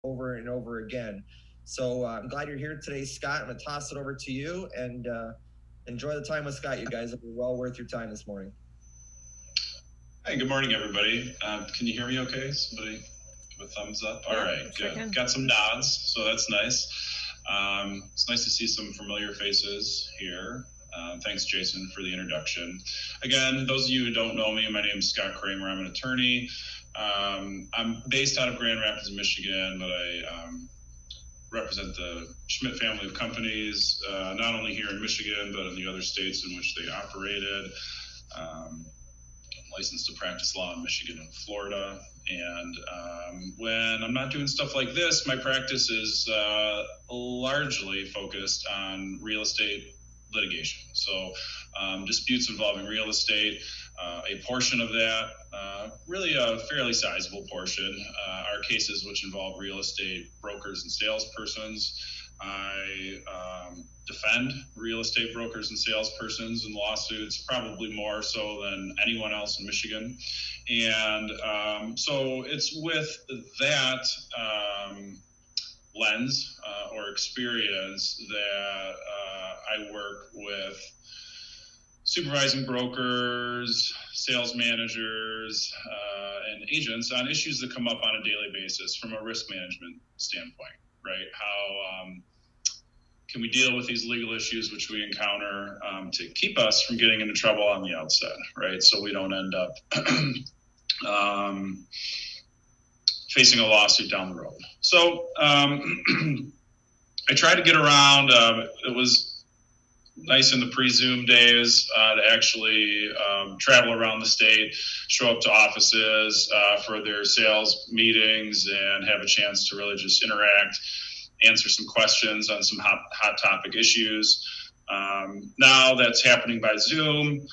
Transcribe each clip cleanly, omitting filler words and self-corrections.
over and over again. So I'm glad you're here today, Scott. I'm going to toss it over to you and enjoy the time with Scott, you guys. It'll be well worth your time this morning. Hey, good morning, everybody. Can you hear me okay? Somebody give a thumbs up. All right, good. Got some nods, so that's nice. It's nice to see some familiar faces here. Thanks, Jason, for the introduction. Again, those of you who don't know me, my name is Scott Kramer. I'm an attorney. I'm based out of Grand Rapids, Michigan, but I represent the Schmidt family of companies, not only here in Michigan, but in the other states in which they operated. I'm licensed to practice law in Michigan and Florida. And when I'm not doing stuff like this, my practice is largely focused on real estate litigation. So disputes involving real estate, a portion of that, really a fairly sizable portion, are cases which involve real estate brokers and salespersons. I defend real estate brokers and salespersons in lawsuits, probably more so than anyone else in Michigan. And so it's with that lens or experience that I work with supervising brokers, sales managers, and agents on issues that come up on a daily basis from a risk management standpoint, right? How can we deal with these legal issues which we encounter to keep us from getting into trouble on the outset, right? So we don't end up facing a lawsuit down the road. So I tried to get around. It was nice in the pre-Zoom days to actually travel around the state, show up to offices for their sales meetings, and have a chance to really just interact, answer some questions on some hot topic issues. Now that's happening by Zoom,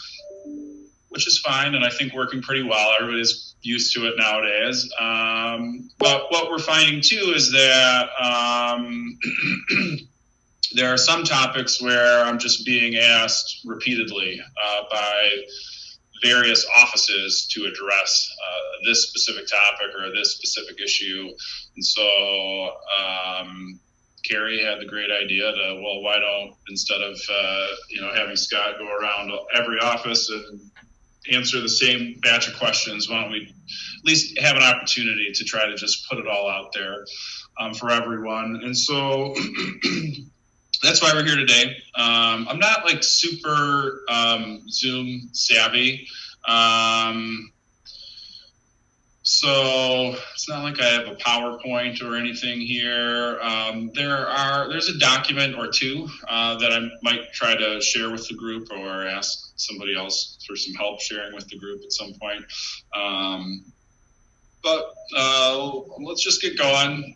which is fine, and I think working pretty well. Everybody's used to it nowadays. But what we're finding too is that there are some topics where I'm just being asked repeatedly by various offices to address this specific topic or this specific issue. And so Carrie had the great idea to, well, why don't, instead of having Scott go around every office and answer the same batch of questions, why don't we at least have an opportunity to try to just put it all out there for everyone. And so that's why we're here today. I'm not like super Zoom savvy. So it's not like I have a PowerPoint or anything here. There's a document or two that I might try to share with the group or ask somebody else for some help sharing with the group at some point. But let's just get going.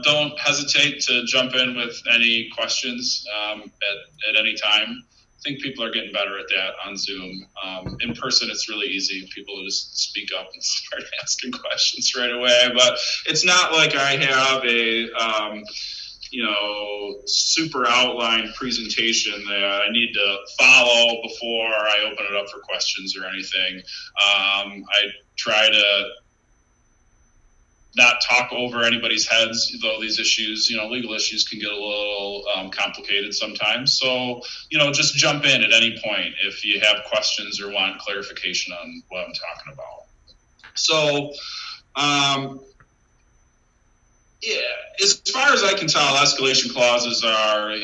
Don't hesitate to jump in with any questions at any time. I think people are getting better at that on Zoom. In person, it's really easy. People just speak up and start asking questions right away. But it's not like I have a super outlined presentation that I need to follow before I open it up for questions or anything. I try to not talk over anybody's heads, though these issues, legal issues can get a little complicated sometimes. So, just jump in at any point if you have questions or want clarification on what I'm talking about. So, as far as I can tell, escalation clauses are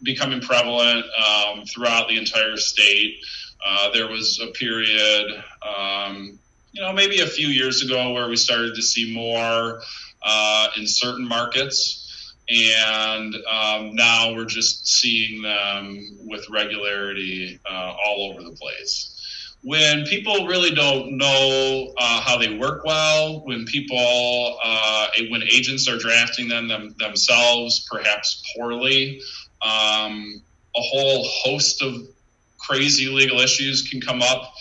becoming prevalent throughout the entire state. There was a period maybe a few years ago where we started to see more in certain markets, and now we're just seeing them with regularity all over the place. When people really don't know how they work well, when when agents are drafting them themselves, perhaps poorly, a whole host of crazy legal issues can come up.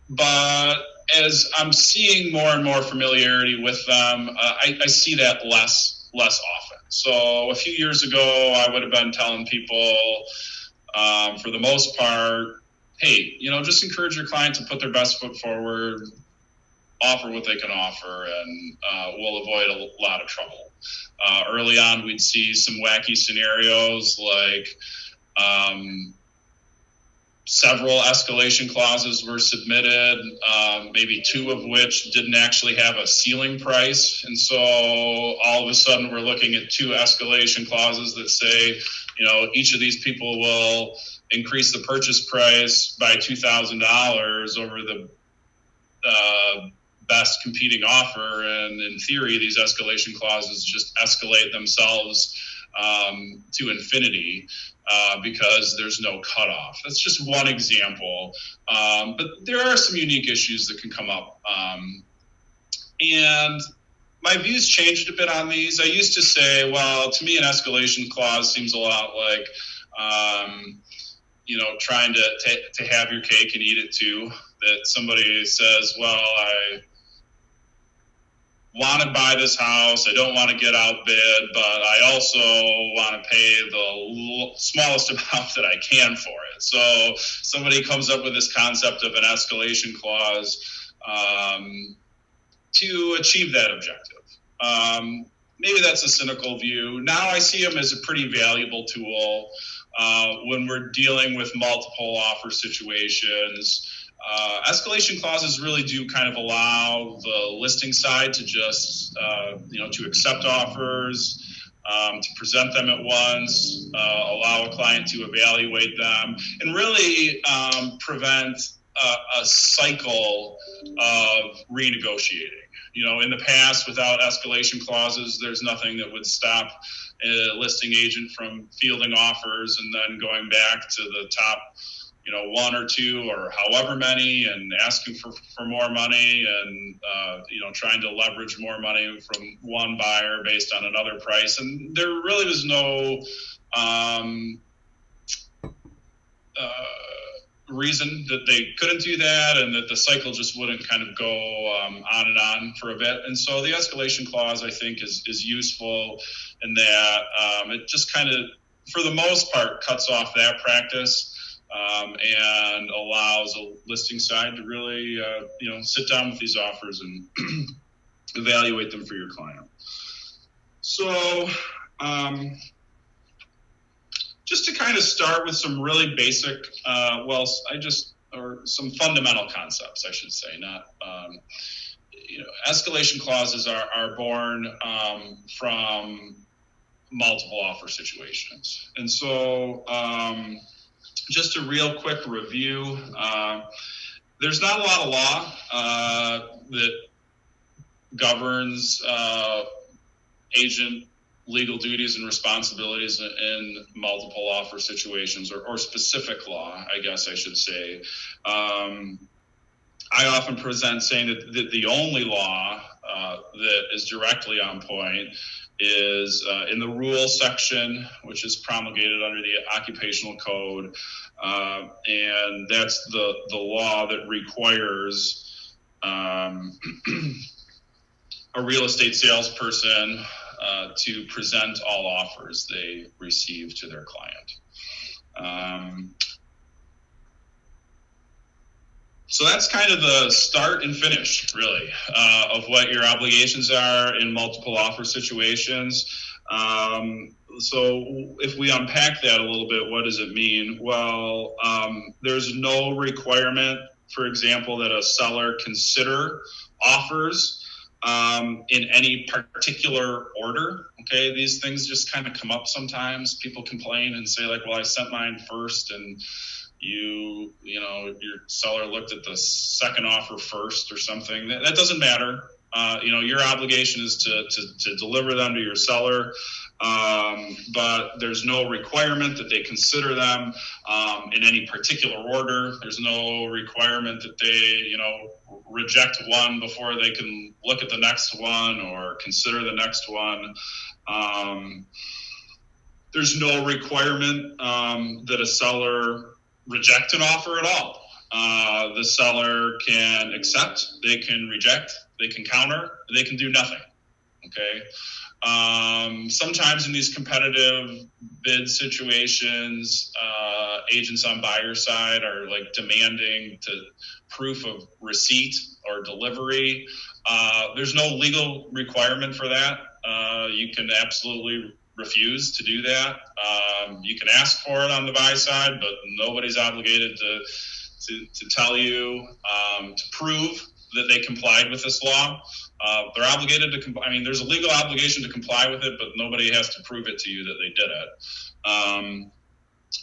But as I'm seeing more and more familiarity with them, I see that less often. So a few years ago, I would have been telling people, for the most part, hey, just encourage your client to put their best foot forward. offer what they can offer, and we'll avoid a lot of trouble. Early on, we'd see some wacky scenarios like several escalation clauses were submitted, maybe two of which didn't actually have a ceiling price. And so all of a sudden we're looking at two escalation clauses that say, each of these people will increase the purchase price by $2,000 over the best competing offer. And in theory, these escalation clauses just escalate themselves to infinity. Because there's no cutoff. That's just one example. But there are some unique issues that can come up. And my views changed a bit on these. I used to say, well, to me, an escalation clause seems a lot like, trying to have your cake and eat it too. That somebody says, well, I want to buy this house. I don't want to get outbid, but I also want to pay the smallest amount that I can for it. So somebody comes up with this concept of an escalation clause to achieve that objective. Maybe that's a cynical view. Now I see them as a pretty valuable tool when we're dealing with multiple offer situations. Escalation clauses really do kind of allow the listing side to just, to accept offers, to present them at once, allow a client to evaluate them, and really prevent a cycle of renegotiating. In the past, without escalation clauses, there's nothing that would stop a listing agent from fielding offers and then going back to the top one or two or however many and asking for more money and, trying to leverage more money from one buyer based on another price. And there really was no reason that they couldn't do that and that the cycle just wouldn't kind of go on and on for a bit. And so the escalation clause, I think, is useful in that it just kind of, for the most part, cuts off that practice. And allows a listing side to really, sit down with these offers and evaluate them for your client. So, just to kind of start with some really basic, or some fundamental concepts, I should say, not, escalation clauses are born from multiple offer situations. And so, just a real quick review. There's not a lot of law that governs agent legal duties and responsibilities in multiple offer situations, or specific law, I guess I should say. I often present saying that the only law that is directly on point is in the rules section, which is promulgated under the Occupational Code, and that's the law that requires a real estate salesperson to present all offers they receive to their client. So that's kind of the start and finish, really, of what your obligations are in multiple offer situations. So if we unpack that a little bit, what does it mean? Well, there's no requirement, for example, that a seller consider offers in any particular order. Okay, these things just kind of come up sometimes. People complain and say, like, well, I sent mine first and your seller looked at the second offer first or something. That doesn't matter. Your obligation is to deliver them to your seller, but there's no requirement that they consider them in any particular order. There's no requirement that they, reject one before they can look at the next one or consider the next one. There's no requirement that a seller reject an offer at all. The seller can accept, they can reject, they can counter, they can do nothing. Okay. Sometimes in these competitive bid situations, agents on buyer side are like demanding to proof of receipt or delivery. There's no legal requirement for that. You can absolutely refuse to do that. You can ask for it on the buy side, but nobody's obligated to tell you to prove that they complied with this law. They're obligated to comply. I mean, there's a legal obligation to comply with it, but nobody has to prove it to you that they did it.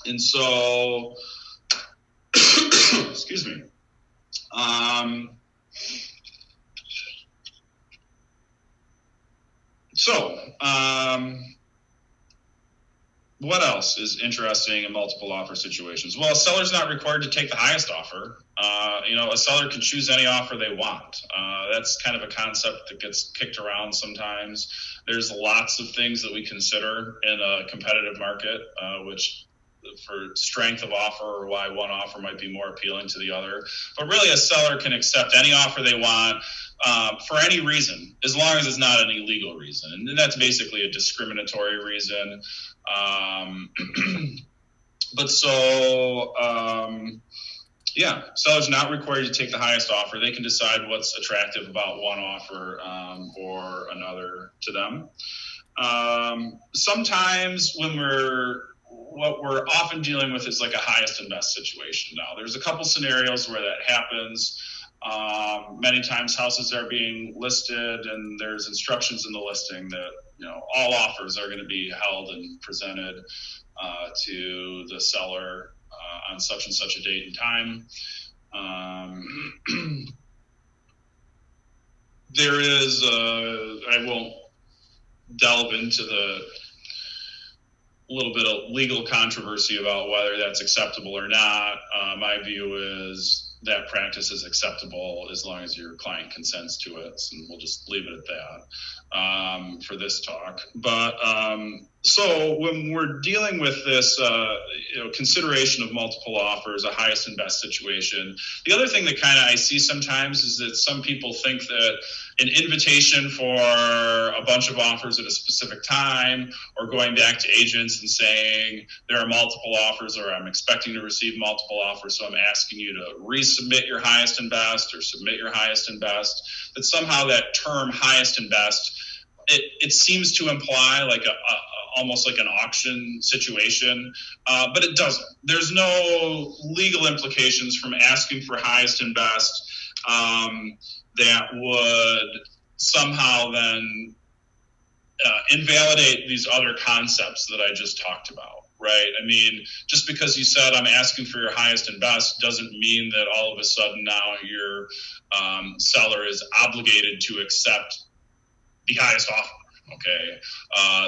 And so, excuse me. What else is interesting in multiple offer situations? Well, a seller's not required to take the highest offer. A seller can choose any offer they want. That's kind of a concept that gets kicked around sometimes. There's lots of things that we consider in a competitive market, which for strength of offer or why one offer might be more appealing to the other. But really, a seller can accept any offer they want for any reason, as long as it's not an illegal reason. And that's basically a discriminatory reason. Sellers not required to take the highest offer. They can decide what's attractive about one offer or another to them. Sometimes what we're often dealing with is like a highest and best situation. Now, there's a couple scenarios where that happens. Many times houses are being listed and there's instructions in the listing that all offers are going to be held and presented to the seller on such and such a date and time. There is I won't delve into the little bit of legal controversy about whether that's acceptable or not. My view is that practice is acceptable as long as your client consents to it, and we'll just leave it at that for this talk. But so when we're dealing with this consideration of multiple offers, a highest and best situation, the other thing that kind of I see sometimes is that some people think that an invitation for a bunch of offers at a specific time, or going back to agents and saying there are multiple offers, or I'm expecting to receive multiple offers, so I'm asking you to resubmit your highest and best or submit your highest and best, that somehow that term highest and best, it seems to imply like almost like an auction situation, but it doesn't. There's no legal implications from asking for highest and best that would somehow then invalidate these other concepts that I just talked about, right? I mean, just because you said I'm asking for your highest and best doesn't mean that all of a sudden now your seller is obligated to accept the highest offer. Okay,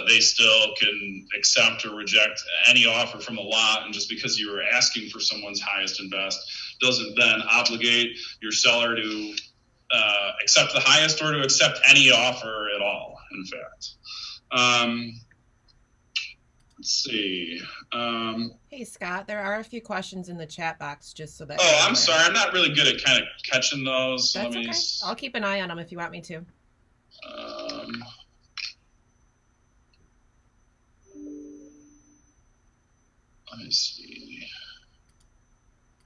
they still can accept or reject any offer from the lot, and just because you were asking for someone's highest and best doesn't then obligate your seller to accept the highest or to accept any offer at all, in fact. Let's see. Hey, Scott, there are a few questions in the chat box, just so that... Oh, I'm sorry. I'm not really good at kind of catching those. That's okay. I'll keep an eye on them if you want me to. Let me see.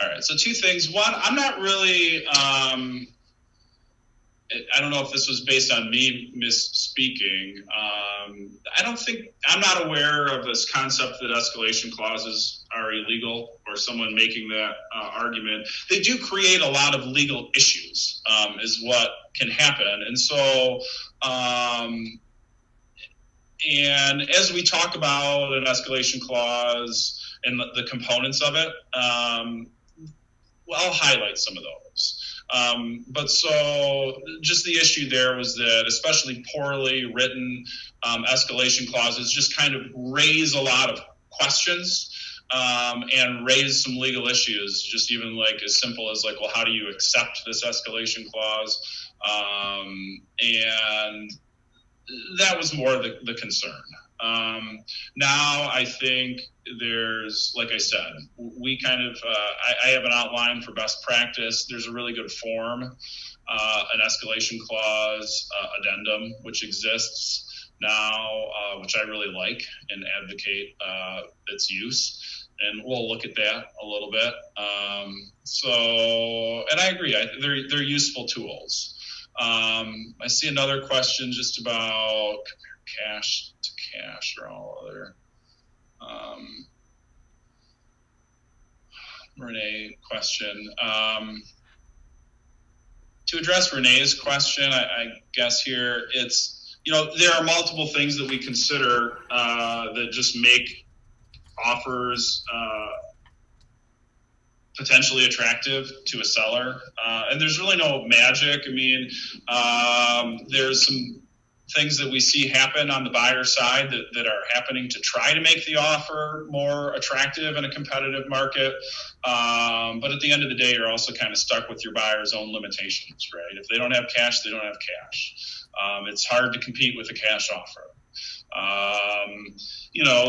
All right, so two things. One, I'm not really... I don't know if this was based on me misspeaking. I'm not aware of this concept that escalation clauses are illegal, or someone making that argument. They do create a lot of legal issues, is what can happen. And so, and as we talk about an escalation clause and the components of it, I'll highlight some of those. But so just the issue there was that especially poorly written escalation clauses just kind of raise a lot of questions and raise some legal issues, just even like as simple as like, well, how do you accept this escalation clause? And that was more the concern. Now I think there's, like I said, we kind of, I have an outline for best practice. There's a really good form, an escalation clause addendum, which exists now, which I really like and advocate its use. and we'll look at that a little bit. And I agree, they're useful tools. I see another question just about cash to cash or all other. Renee question. To address Renee's question, I guess here it's, there are multiple things that we consider that just make offers potentially attractive to a seller. And there's really no magic. I mean, there's some things that we see happen on the buyer side that are happening to try to make the offer more attractive in a competitive market. But at the end of the day, you're also kind of stuck with your buyer's own limitations, right? If they don't have cash, they don't have cash. It's hard to compete with a cash offer.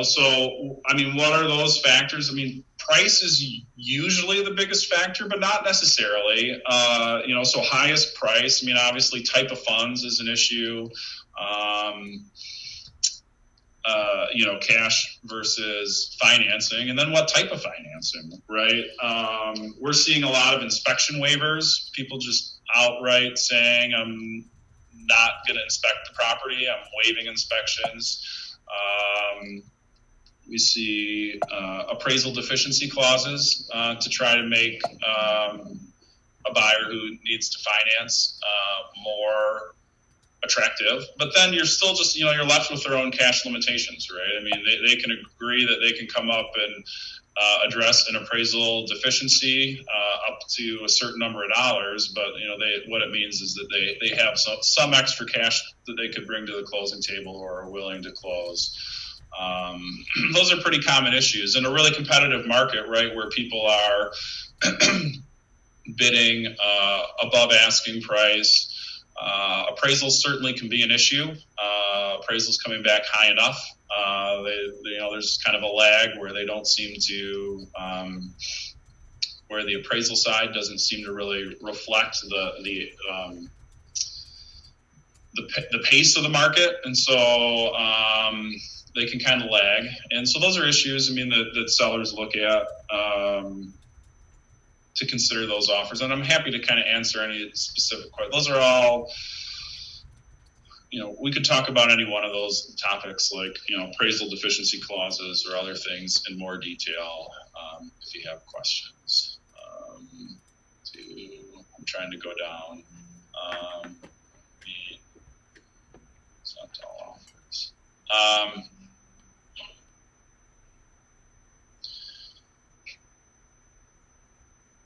So, I mean, what are those factors? I mean, price is usually the biggest factor, but not necessarily. So highest price, I mean, obviously type of funds is an issue. Cash versus financing, and then what type of financing, right? We're seeing a lot of inspection waivers, people just outright saying, I'm not going to inspect the property, I'm waiving inspections. We see appraisal deficiency clauses to try to make a buyer who needs to finance more attractive, but then you're still just, you're left with their own cash limitations, right? I mean, they can agree that they can come up and address an appraisal deficiency up to a certain number of dollars, but what it means is that they have some extra cash that they could bring to the closing table or are willing to close. Those are pretty common issues in a really competitive market, right, where people are bidding above asking price. Appraisals certainly can be an issue. Appraisals coming back high enough. There's kind of a lag where they don't seem to, where the appraisal side doesn't seem to really reflect the pace of the market, and so they can kind of lag. And so those are issues, I mean, that sellers look at to consider those offers. And I'm happy to kind of answer any specific questions. Those are all, we could talk about any one of those topics, like, appraisal deficiency clauses or other things in more detail if you have questions. I'm trying to go down. It's not all offers.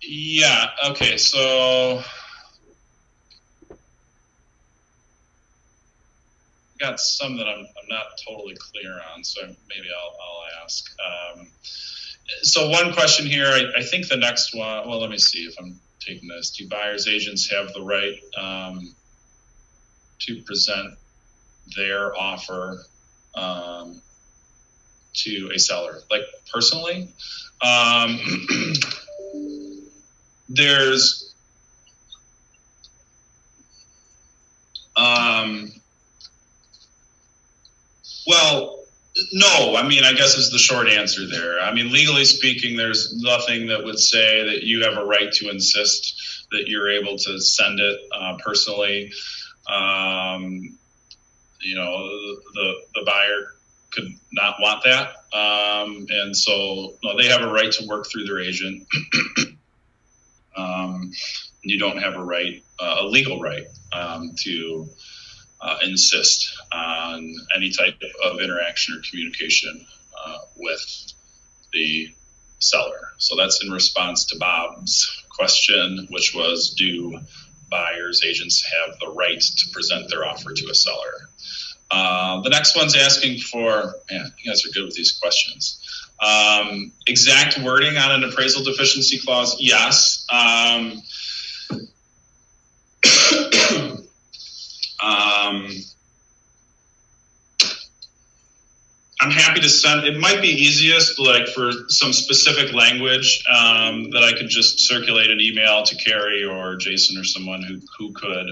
Yeah, okay, so got some that I'm not totally clear on, so maybe I'll ask. So one question here, I think the next one, well, let me see if I'm taking this. Do buyers agents have the right to present their offer to a seller? Like, personally, there's well, no, I mean, I guess is the short answer there. I mean, legally speaking, there's nothing that would say that you have a right to insist that you're able to send it personally. The buyer could not want that. And so they have a right to work through their agent. You don't have a right, a legal right to insist on any type of interaction or communication with the seller. So that's in response to Bob's question, which was, do buyers agents have the right to present their offer to a seller? The next one's asking for, man, you guys are good with these questions. Exact wording on an appraisal deficiency clause, yes. I'm happy to send, it might be easiest like for some specific language that I could just circulate an email to Carrie or Jason or someone who could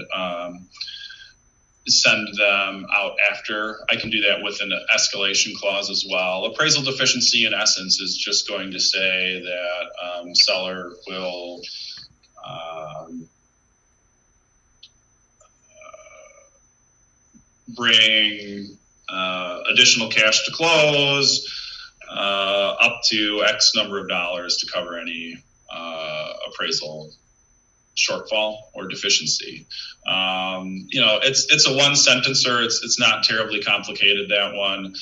send them out after. I can do that with an escalation clause as well. Appraisal deficiency, in essence, is just going to say that seller will bring additional cash to close up to X number of dollars to cover any appraisal shortfall or deficiency. It's a one sentencer. It's not terribly complicated, that one.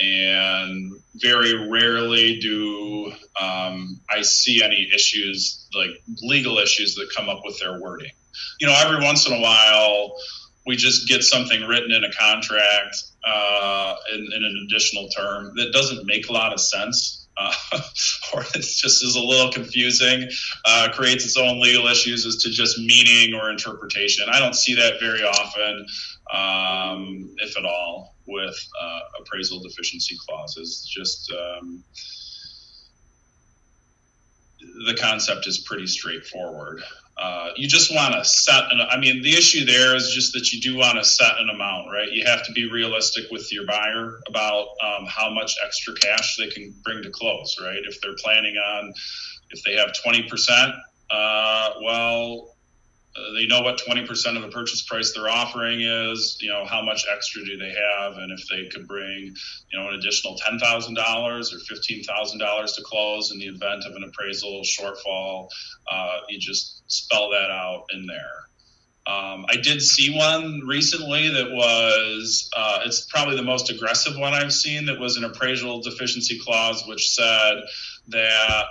And very rarely do I see any issues, like legal issues, that come up with their wording. Every once in a while, we just get something written in a contract in an additional term that doesn't make a lot of sense. Or it just is a little confusing, creates its own legal issues as to just meaning or interpretation. I don't see that very often, if at all, with appraisal deficiency clauses. Just the concept is pretty straightforward. You just want to set the issue there is just that you do want to set an amount, right? You have to be realistic with your buyer about how much extra cash they can bring to close, right? If they're planning on, if they have 20%, they know what 20% of the purchase price they're offering is, how much extra do they have? And if they could bring, an additional $10,000 or $15,000 to close in the event of an appraisal shortfall, you just spell that out in there. I did see one recently that was, it's probably the most aggressive one I've seen, that was an appraisal deficiency clause, which said that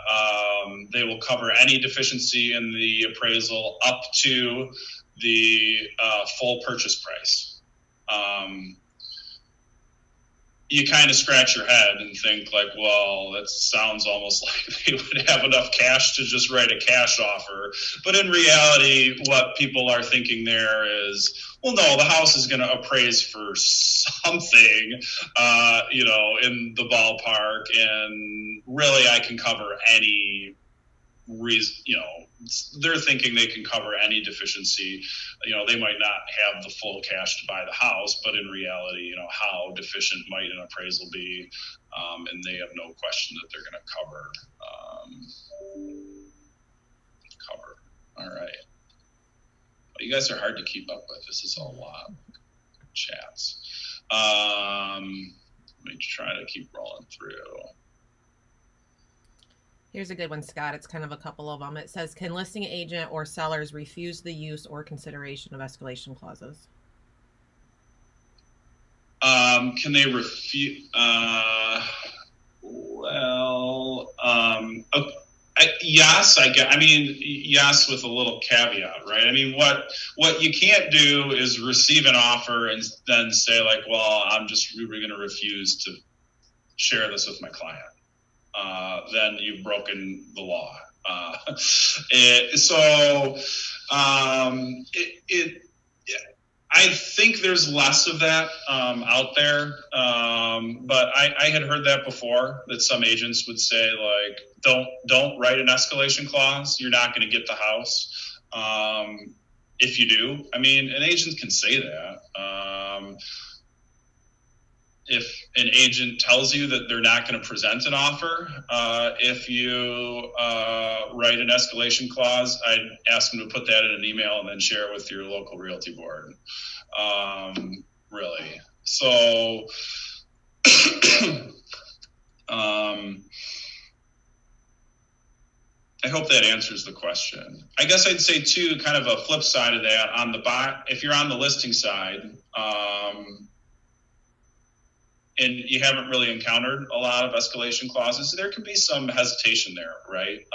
they will cover any deficiency in the appraisal up to the full purchase price. You kind of scratch your head and think like, well, that sounds almost like they would have enough cash to just write a cash offer. But in reality, what people are thinking there is, well, no, the house is going to appraise for something, in the ballpark. And really, I can cover any reason, they're thinking they can cover any deficiency. They might not have the full cash to buy the house, but in reality, how deficient might an appraisal be? And they have no question that they're going to cover. All right. Well, you guys are hard to keep up with. This is a lot of chats. Let me try to keep rolling through. Here's a good one, Scott. It's kind of a couple of them. It says, can listing agent or sellers refuse the use or consideration of escalation clauses? Can they refuse? Yes, yes, with a little caveat, right? What you can't do is receive an offer and then say like, well, I'm just really going to refuse to share this with my client. Then you've broken the law. I think there's less of that out there, but I had heard that before, that some agents would say like, don't write an escalation clause. You're not going to get the house. If you do, an agent can say that. If an agent tells you that they're not going to present an offer, if you write an escalation clause, I'd ask them to put that in an email and then share it with your local realty board. Really. So, I hope that answers the question. I guess I'd say too, kind of a flip side of that, on the buy, if you're on the listing side, and you haven't really encountered a lot of escalation clauses, there can be some hesitation there, right?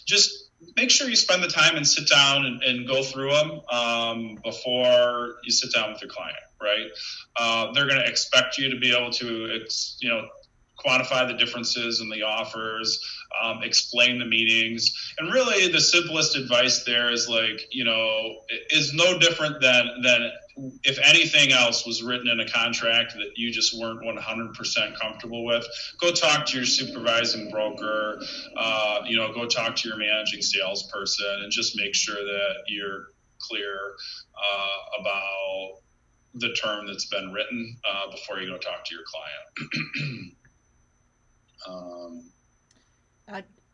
Just make sure you spend the time and sit down and go through them before you sit down with your client, right? They're going to expect you to be able to, quantify the differences in the offers, explain the meanings. And really the simplest advice there is is no different than if anything else was written in a contract that you just weren't 100% comfortable with. Go talk to your supervising broker, go talk to your managing salesperson, and just make sure that you're clear about the term that's been written before you go talk to your client.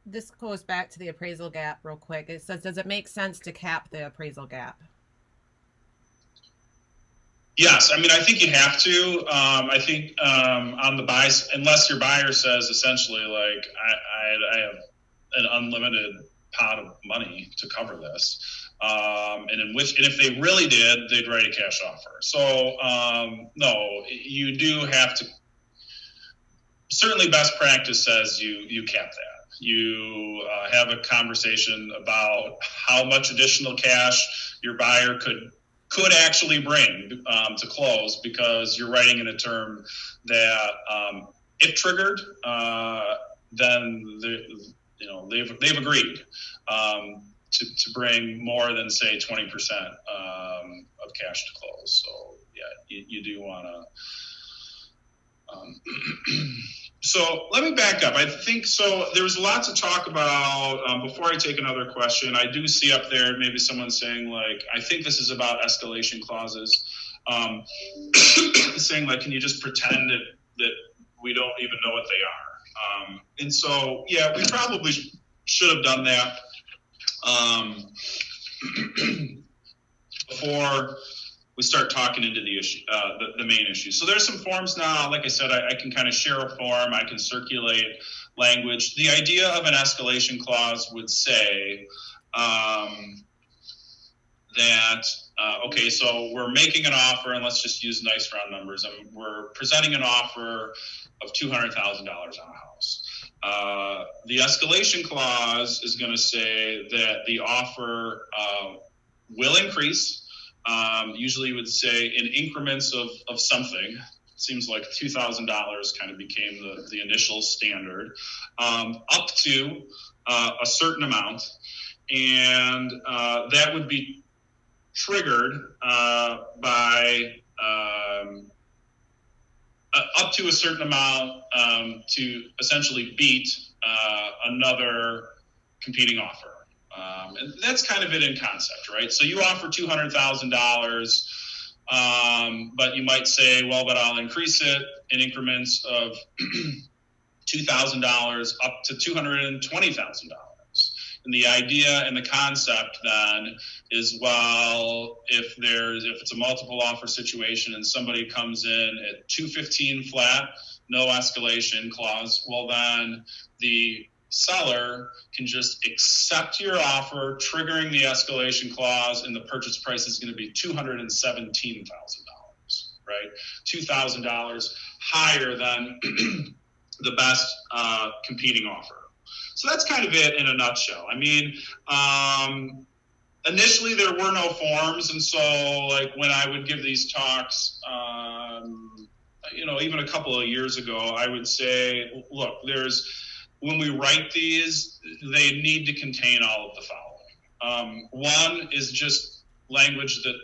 This goes back to the appraisal gap real quick. It says, does it make sense to cap the appraisal gap? Yes, I mean, I think you have to. I think on the buy, unless your buyer says essentially like, I have an unlimited pot of money to cover this, and if they really did, they'd write a cash offer. So no, you do have to. Certainly, best practice says you cap that. You have a conversation about how much additional cash your buyer could actually bring to close, because you're writing in a term that if triggered, then they've agreed to bring more than say 20% of cash to close. So yeah, you do want to. So let me back up. I think so. There's lots to talk about. Before I take another question, I do see up there maybe someone saying like, I think this is about escalation clauses, saying like, can you just pretend that we don't even know what they are? And so yeah, we probably should have done that before we start talking into the issue, the main issue. So there's some forms now. Like I said, I can kind of share a form. I can circulate language. The idea of an escalation clause would say that, okay, so we're making an offer, and let's just use nice round numbers. We're presenting an offer of $200,000 on a house. The escalation clause is going to say that the offer will increase. Usually you would say in increments of something. It seems like $2,000 kind of became the initial standard, up to a certain amount. And that would be triggered by up to a certain amount to essentially beat another competing offer. And that's kind of it in concept, right? So you offer $200,000, but you might say, well, but I'll increase it in increments of $2,000 up to $220,000. And the idea and the concept then is, well, if it's a multiple offer situation and somebody comes in at $215 flat, no escalation clause, well, then the seller can just accept your offer, triggering the escalation clause, and the purchase price is going to be $217,000, right? $2,000 higher than the best competing offer. So that's kind of it in a nutshell. I mean, initially there were no forms, and so like when I would give these talks, even a couple of years ago, I would say, look, when we write these, they need to contain all of the following. One is just language that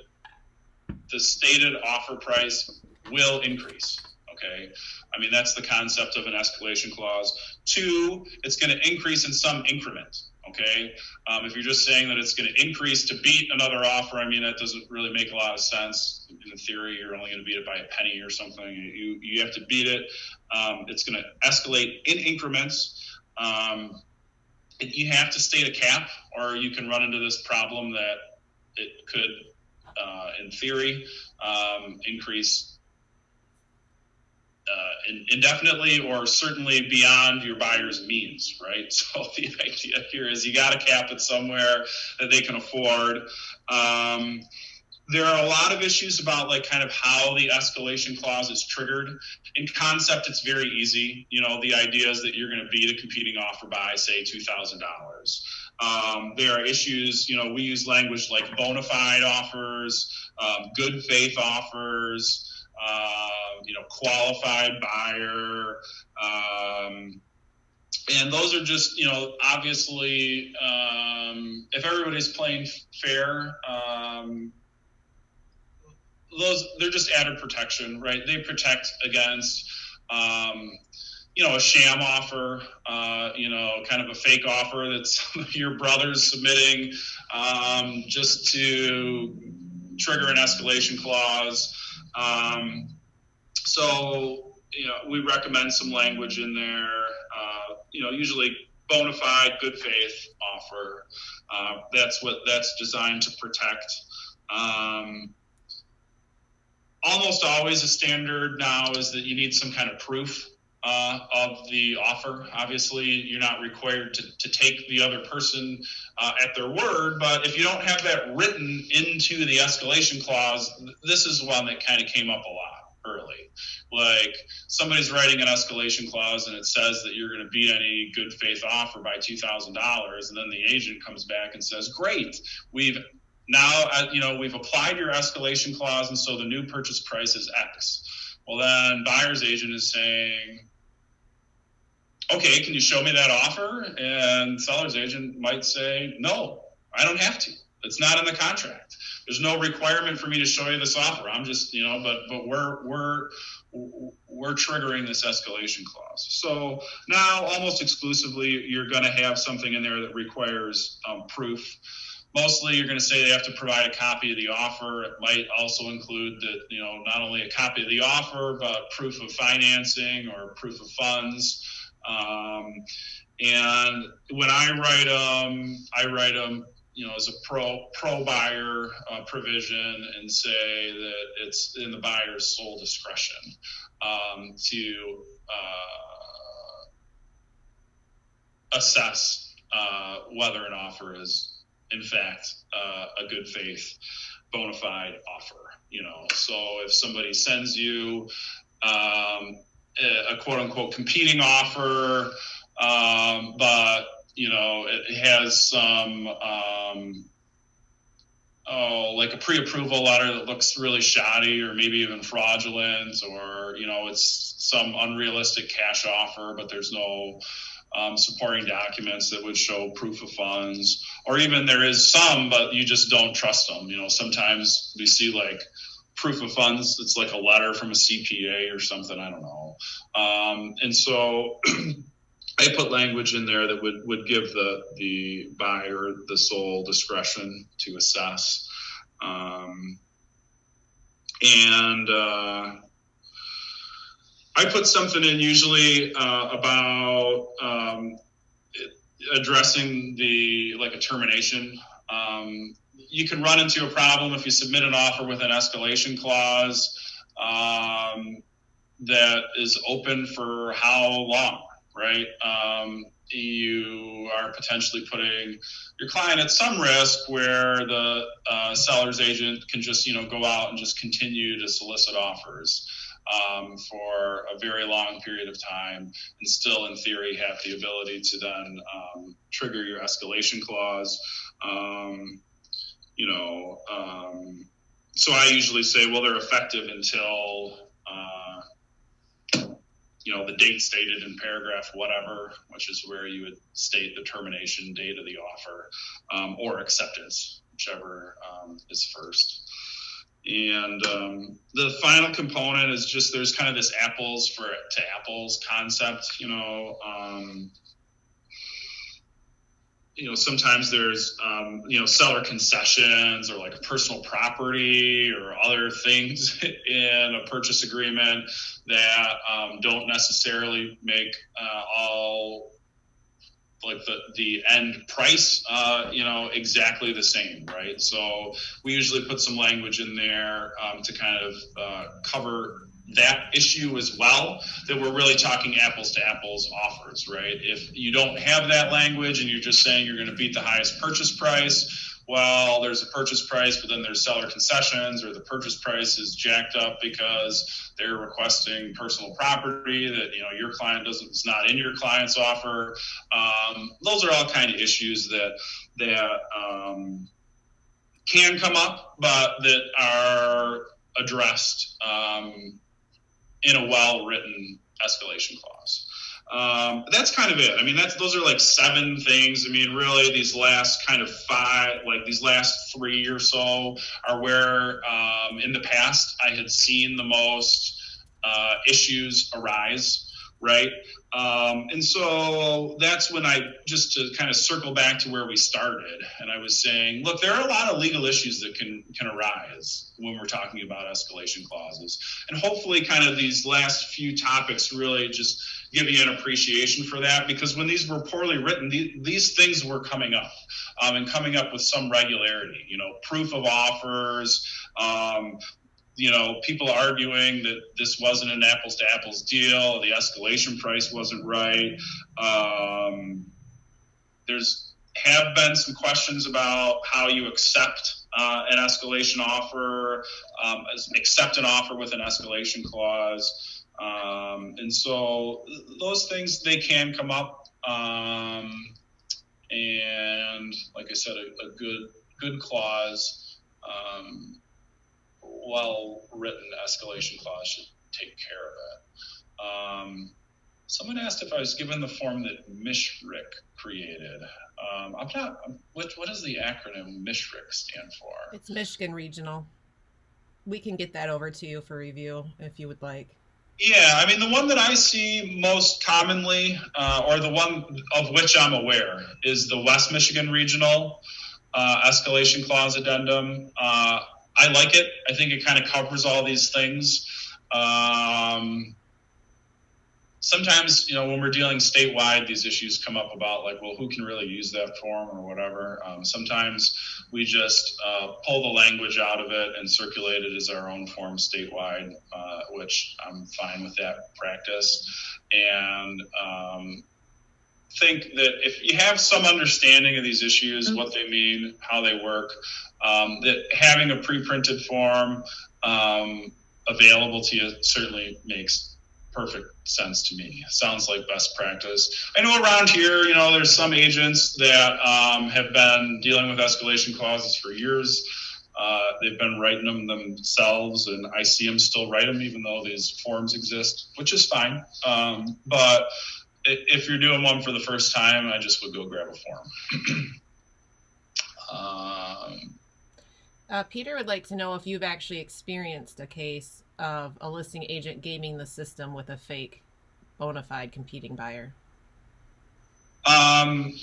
the stated offer price will increase, okay? I mean, that's the concept of an escalation clause. Two, it's going to increase in some increment, okay? If you're just saying that it's going to increase to beat another offer, I mean, that doesn't really make a lot of sense. In theory, you're only going to beat it by a penny or something. You have to beat it. It's going to escalate in increments. You have to state a cap, or you can run into this problem that it could, in theory, increase indefinitely or certainly beyond your buyer's means, right? So the idea here is you got to cap it somewhere that they can afford. There are a lot of issues about like kind of how the escalation clause is triggered. In concept, it's very easy. The idea is that you're going to beat a competing offer by, say, $2,000. There are issues, we use language like bona fide offers, good faith offers, qualified buyer. And those are just, obviously, if everybody's playing fair, they're just added protection, right? They protect against a sham offer, kind of a fake offer that some of your brother's submitting just to trigger an escalation clause. So we recommend some language in there, usually bona fide, good faith offer. That's what that's designed to protect. Almost always a standard now is that you need some kind of proof of the offer. Obviously, you're not required to take the other person at their word, but if you don't have that written into the escalation clause, this is one that kind of came up a lot early. Like somebody's writing an escalation clause and it says that you're going to beat any good faith offer by $2,000, and then the agent comes back and says, great, we've applied your escalation clause, and so the new purchase price is X. Well, then buyer's agent is saying, okay, can you show me that offer? And seller's agent might say, no, I don't have to. It's not in the contract. There's no requirement for me to show you this offer. I'm just, but we're triggering this escalation clause. So now almost exclusively, you're going to have something in there that requires proof. Mostly you're going to say they have to provide a copy of the offer. It might also include that, not only a copy of the offer, but proof of financing or proof of funds. And when I write them, as a pro buyer provision, and say that it's in the buyer's sole discretion to assess whether an offer is in fact a good faith bona fide offer. So if somebody sends you a quote unquote competing offer, but it has some like a pre-approval letter that looks really shoddy or maybe even fraudulent, or it's some unrealistic cash offer, but there's no supporting documents that would show proof of funds, or even there is some, but you just don't trust them. Sometimes we see like proof of funds. It's like a letter from a CPA or something. I don't know. And so I put language in there that would give the buyer the sole discretion to assess. I put something in usually about addressing a termination. You can run into a problem if you submit an offer with an escalation clause that is open for how long, right? You are potentially putting your client at some risk where the seller's agent can just, go out and just continue to solicit offers for a very long period of time, and still in theory have the ability to then trigger your escalation clause. So I usually say, well, they're effective until the date stated in paragraph whatever, which is where you would state the termination date of the offer, or acceptance, whichever is first. And the final component is just, there's kind of this apples to apples concept. Sometimes there's seller concessions or like personal property or other things in a purchase agreement that don't necessarily make all like the end price exactly the same, right? So we usually put some language in there to kind of cover that issue as well, that we're really talking apples to apples offers, right? If you don't have that language and you're just saying you're going to beat the highest purchase price, well, there's a purchase price, but then there's seller concessions, or the purchase price is jacked up because they're requesting personal property that, your client it's not in your client's offer. Those are all kind of issues that can come up, but that are addressed in a well-written escalation clause. That's kind of it. I mean, those are like 7 things. I mean, really, these last kind of 5, like these last 3 or so are where in the past I had seen the most issues arise right? And so that's when just to kind of circle back to where we started, and I was saying, look, there are a lot of legal issues that can arise when we're talking about escalation clauses. And hopefully kind of these last few topics really just give you an appreciation for that, because when these were poorly written, these things were coming up, and coming up with some regularity, proof of offers, people arguing that this wasn't an apples to apples deal, the escalation price wasn't right. There's have been some questions about how you accept an escalation offer, accept an offer with an escalation clause. And so those things, they can come up. And like I said, a good clause, well-written escalation clause should take care of it. Someone asked if I was given the form that Mishrick created. What does the acronym Mishrick stand for? It's Michigan Regional. We can get that over to you for review if you would like. Yeah, I mean, the one that I see most commonly, or the one of which I'm aware, is the West Michigan Regional Escalation Clause Addendum. I like it. I think it kind of covers all these things. Sometimes, when we're dealing statewide, these issues come up about like, well, who can really use that form or whatever. Sometimes we just pull the language out of it and circulate it as our own form statewide, which I'm fine with that practice. And think that if you have some understanding of these issues, what they mean, how they work, that having a pre-printed form available to you certainly makes perfect sense to me. Sounds like best practice. I know around here, there's some agents that have been dealing with escalation clauses for years. They've been writing them themselves, and I see them still write them even though these forms exist, which is fine. But if you're doing one for the first time, I just would go grab a form. Peter would like to know if you've actually experienced a case of a listing agent gaming the system with a fake bona fide competing buyer. I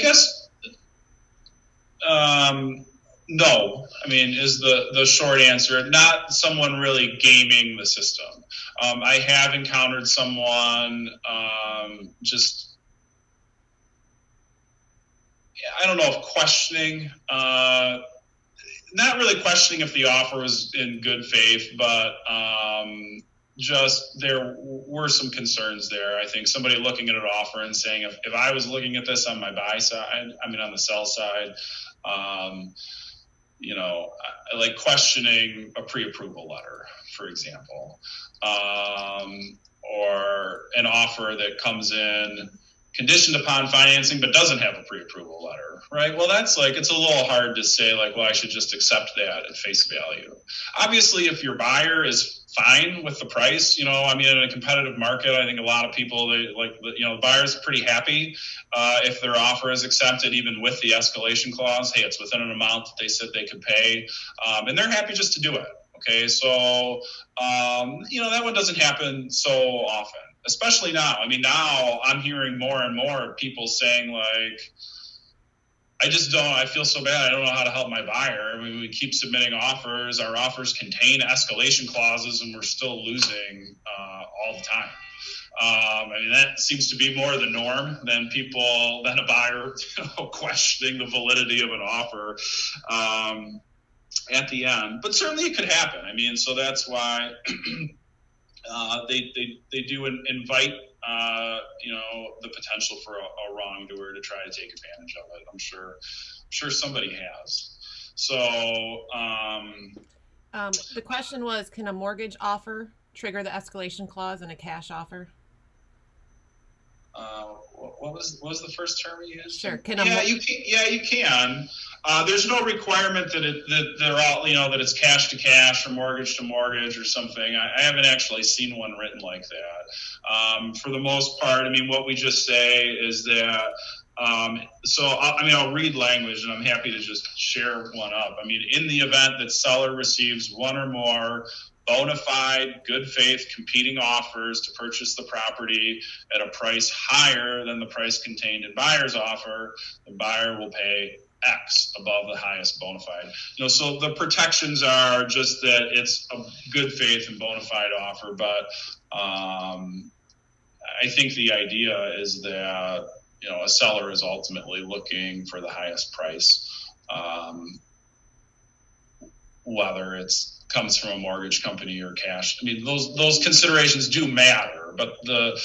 guess no. I mean, is the short answer. Not someone really gaming the system. I have encountered someone just, I don't know if questioning, not really questioning if the offer was in good faith, but just there were some concerns there. I think somebody looking at an offer and saying, if I was looking at this on my buy side, on the sell side, like questioning a pre-approval letter, for example, or an offer that comes in conditioned upon financing but doesn't have a pre-approval letter, right? Well, that's like, it's a little hard to say like, well, I should just accept that at face value. Obviously, if your buyer is fine with the price, in a competitive market, I think a lot of people, the buyer's pretty happy if their offer is accepted, even with the escalation clause. Hey, it's within an amount that they said they could pay, and they're happy just to do it. Okay, so that one doesn't happen so often, especially now. I mean, now I'm hearing more and more people saying like, I feel so bad. I don't know how to help my buyer. I mean, we keep submitting offers. Our offers contain escalation clauses and we're still losing all the time. That seems to be more the norm than a buyer questioning the validity of an offer at the end. But certainly it could happen. I mean, so that's why they do invite the potential for a wrongdoer to try to take advantage of it. I'm sure somebody has. So the question was, can a mortgage offer trigger the escalation clause in a cash offer? What was the first term you used? Sure. You can. There's no requirement that they're all, that it's cash to cash or mortgage to mortgage or something. I haven't actually seen one written like that. For the most part, what we just say is that, I'll read language and I'm happy to just share one up. In the event that seller receives one or more bona fide, good faith competing offers to purchase the property at a price higher than the price contained in buyer's offer, the buyer will pay X above the highest bona fide. So the protections are just that it's a good faith and bona fide offer, but I think the idea is that a seller is ultimately looking for the highest price, whether it's comes from a mortgage company or cash. I mean, those considerations do matter, but the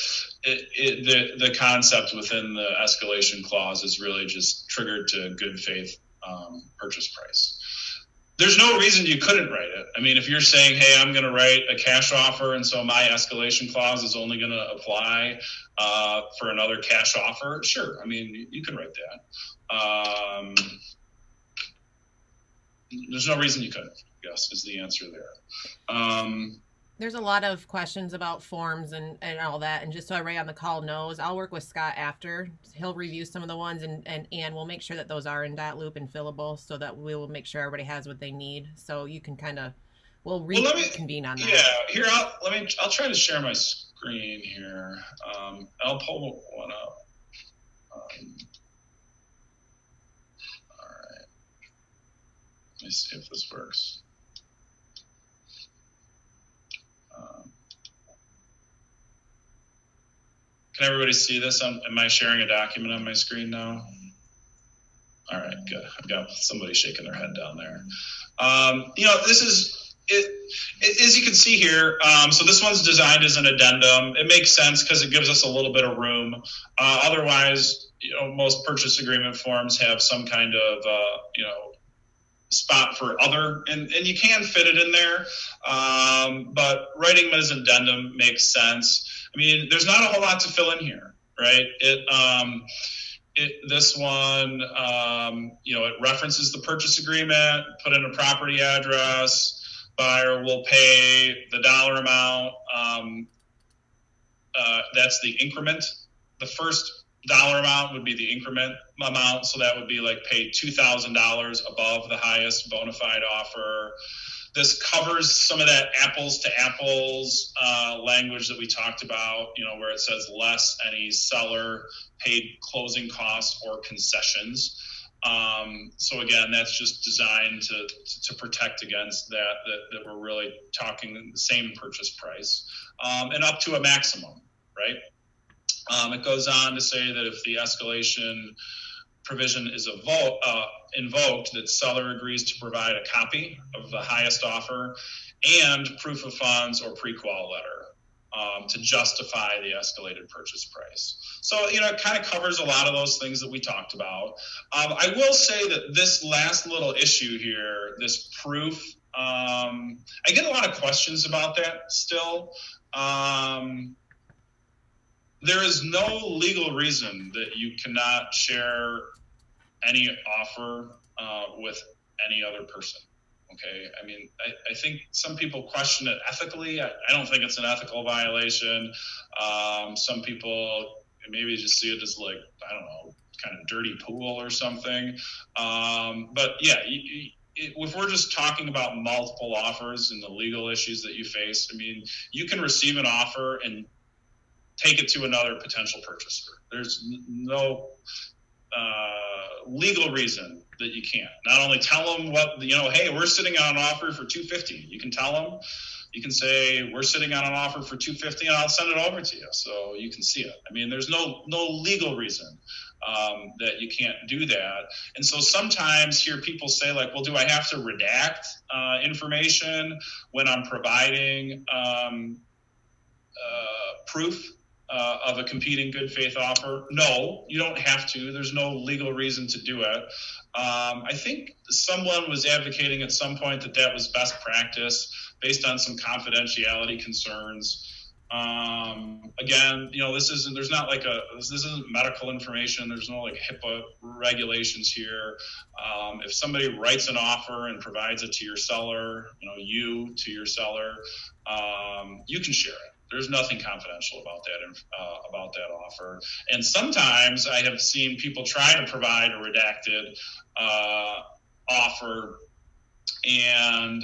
concept within the escalation clause is really just triggered to good faith purchase price. There's no reason you couldn't write it. I mean, if you're saying, hey, I'm going to write a cash offer, and so my escalation clause is only going to apply for another cash offer, sure. I mean, you can write that. There's no reason you couldn't, I guess, is the answer there. There's a lot of questions about forms and all that. And just so everybody on the call knows, I'll work with Scott after. He'll review some of the ones, and we'll make sure that those are in dot loop and fillable, so that we will make sure everybody has what they need. So you can kind of, we'll reconvene on that. Yeah, here, I'll try to share my screen here. I'll pull one up. All right. Let me see if this works. Can everybody see this? Am I sharing a document on my screen now? All right, good. I've got somebody shaking their head down there. This is it. As you can see here, so this one's designed as an addendum. It makes sense because it gives us a little bit of room. Otherwise, most purchase agreement forms have some kind of, spot for other, and you can fit it in there. But writing them as an addendum makes sense. I mean, there's not a whole lot to fill in here, right? This one, it references the purchase agreement, put in a property address, buyer will pay the dollar amount. That's the increment. The first dollar amount would be the increment amount, so that would be like pay $2,000 above the highest bona fide offer. This covers some of that apples to apples language that we talked about, where it says less any seller paid closing costs or concessions. So again, that's just designed to protect against that we're really talking the same purchase price, and up to a maximum, right? It goes on to say that if the escalation provision is invoked, that seller agrees to provide a copy of the highest offer and proof of funds or pre-qual letter to justify the escalated purchase price. So, it kind of covers a lot of those things that we talked about. I will say that this last little issue here, this proof, I get a lot of questions about that still. There is no legal reason that you cannot share any offer with any other person. Okay. I mean, I think some people question it ethically. I don't think it's an ethical violation. Some people maybe just see it as like, I don't know, kind of dirty pool or something. But yeah, if we're just talking about multiple offers and the legal issues that you face, I mean, you can receive an offer and take it to another potential purchaser. There's no legal reason that you can't. Not only tell them what, hey, we're sitting on an offer for $250. You can tell them, you can say, we're sitting on an offer for $250 and I'll send it over to you so you can see it. I mean, there's no legal reason that you can't do that. And so sometimes hear people say like, well, do I have to redact information when I'm providing proof of a competing good faith offer? No, you don't have to. There's no legal reason to do it. I think someone was advocating at some point that was best practice based on some confidentiality concerns. Again, this isn't medical information. There's no like HIPAA regulations here. If somebody writes an offer and provides it to your seller, to your seller, you can share it. There's nothing confidential about that offer. And sometimes I have seen people try to provide a redacted offer, and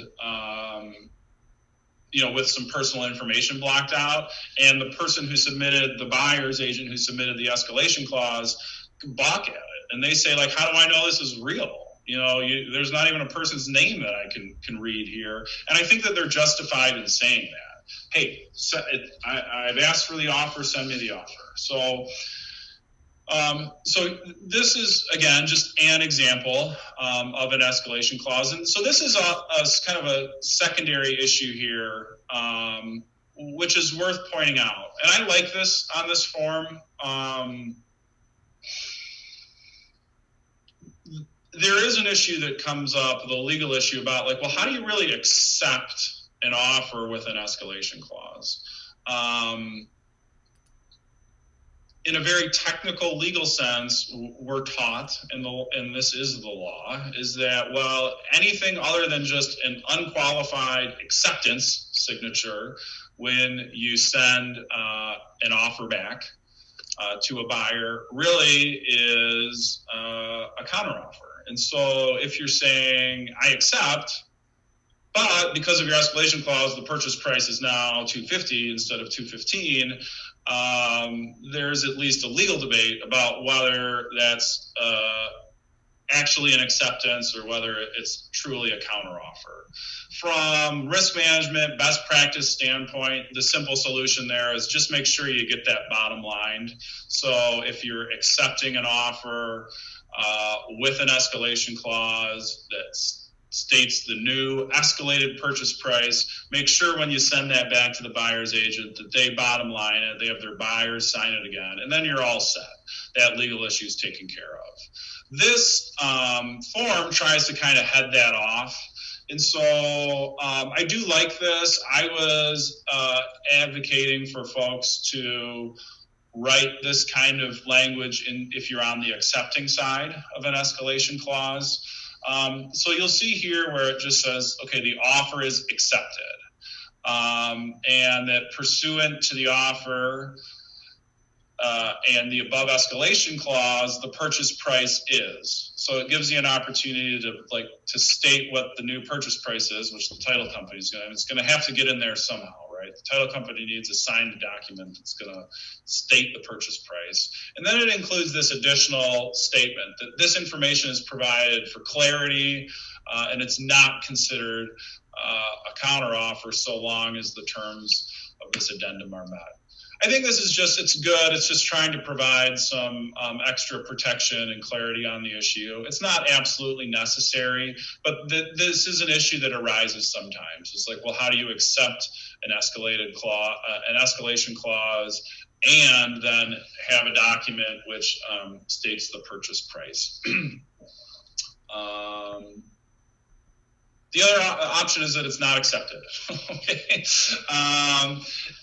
with some personal information blocked out, and the person who submitted, the buyer's agent who submitted the escalation clause, balk at it, and they say, like, how do I know this is real? There's not even a person's name that I can read here, and I think that they're justified in saying that. Hey, I've asked for the offer, send me the offer. So this is, again, just an example of an escalation clause. And so this is a kind of a secondary issue here, which is worth pointing out. And I like this on this form. There is an issue that comes up, the legal issue about, like, well, how do you really accept an offer with an escalation clause? In a very technical legal sense, we're taught, and this is the law, is that, well, anything other than just an unqualified acceptance signature when you send an offer back to a buyer really is a counteroffer. And so if you're saying, I accept, but because of your escalation clause, the purchase price is now $250 instead of $215, there's at least a legal debate about whether that's actually an acceptance or whether it's truly a counteroffer. From risk management, best practice standpoint, the simple solution there is just make sure you get that bottom line. So if you're accepting an offer with an escalation clause that states the new escalated purchase price, make sure when you send that back to the buyer's agent that they bottom line it, they have their buyers sign it again, and then you're all set. That legal issue is taken care of. This form tries to kind of head that off. And so I do like this. I was advocating for folks to write this kind of language if you're on the accepting side of an escalation clause. So you'll see here where it just says, okay, the offer is accepted, and that pursuant to the offer and the above escalation clause, the purchase price is. So it gives you an opportunity to state what the new purchase price is, which the title company is going to have to get in there somehow, right? The title company needs a signed document that's going to state the purchase price. And then it includes this additional statement that this information is provided for clarity, and it's not considered a counteroffer so long as the terms of this addendum are met. I think this is it's good. It's just trying to provide some extra protection and clarity on the issue. It's not absolutely necessary, but this is an issue that arises sometimes. It's like, well, how do you accept an escalation clause and then have a document which states the purchase price? The other option is that it's not accepted. Okay.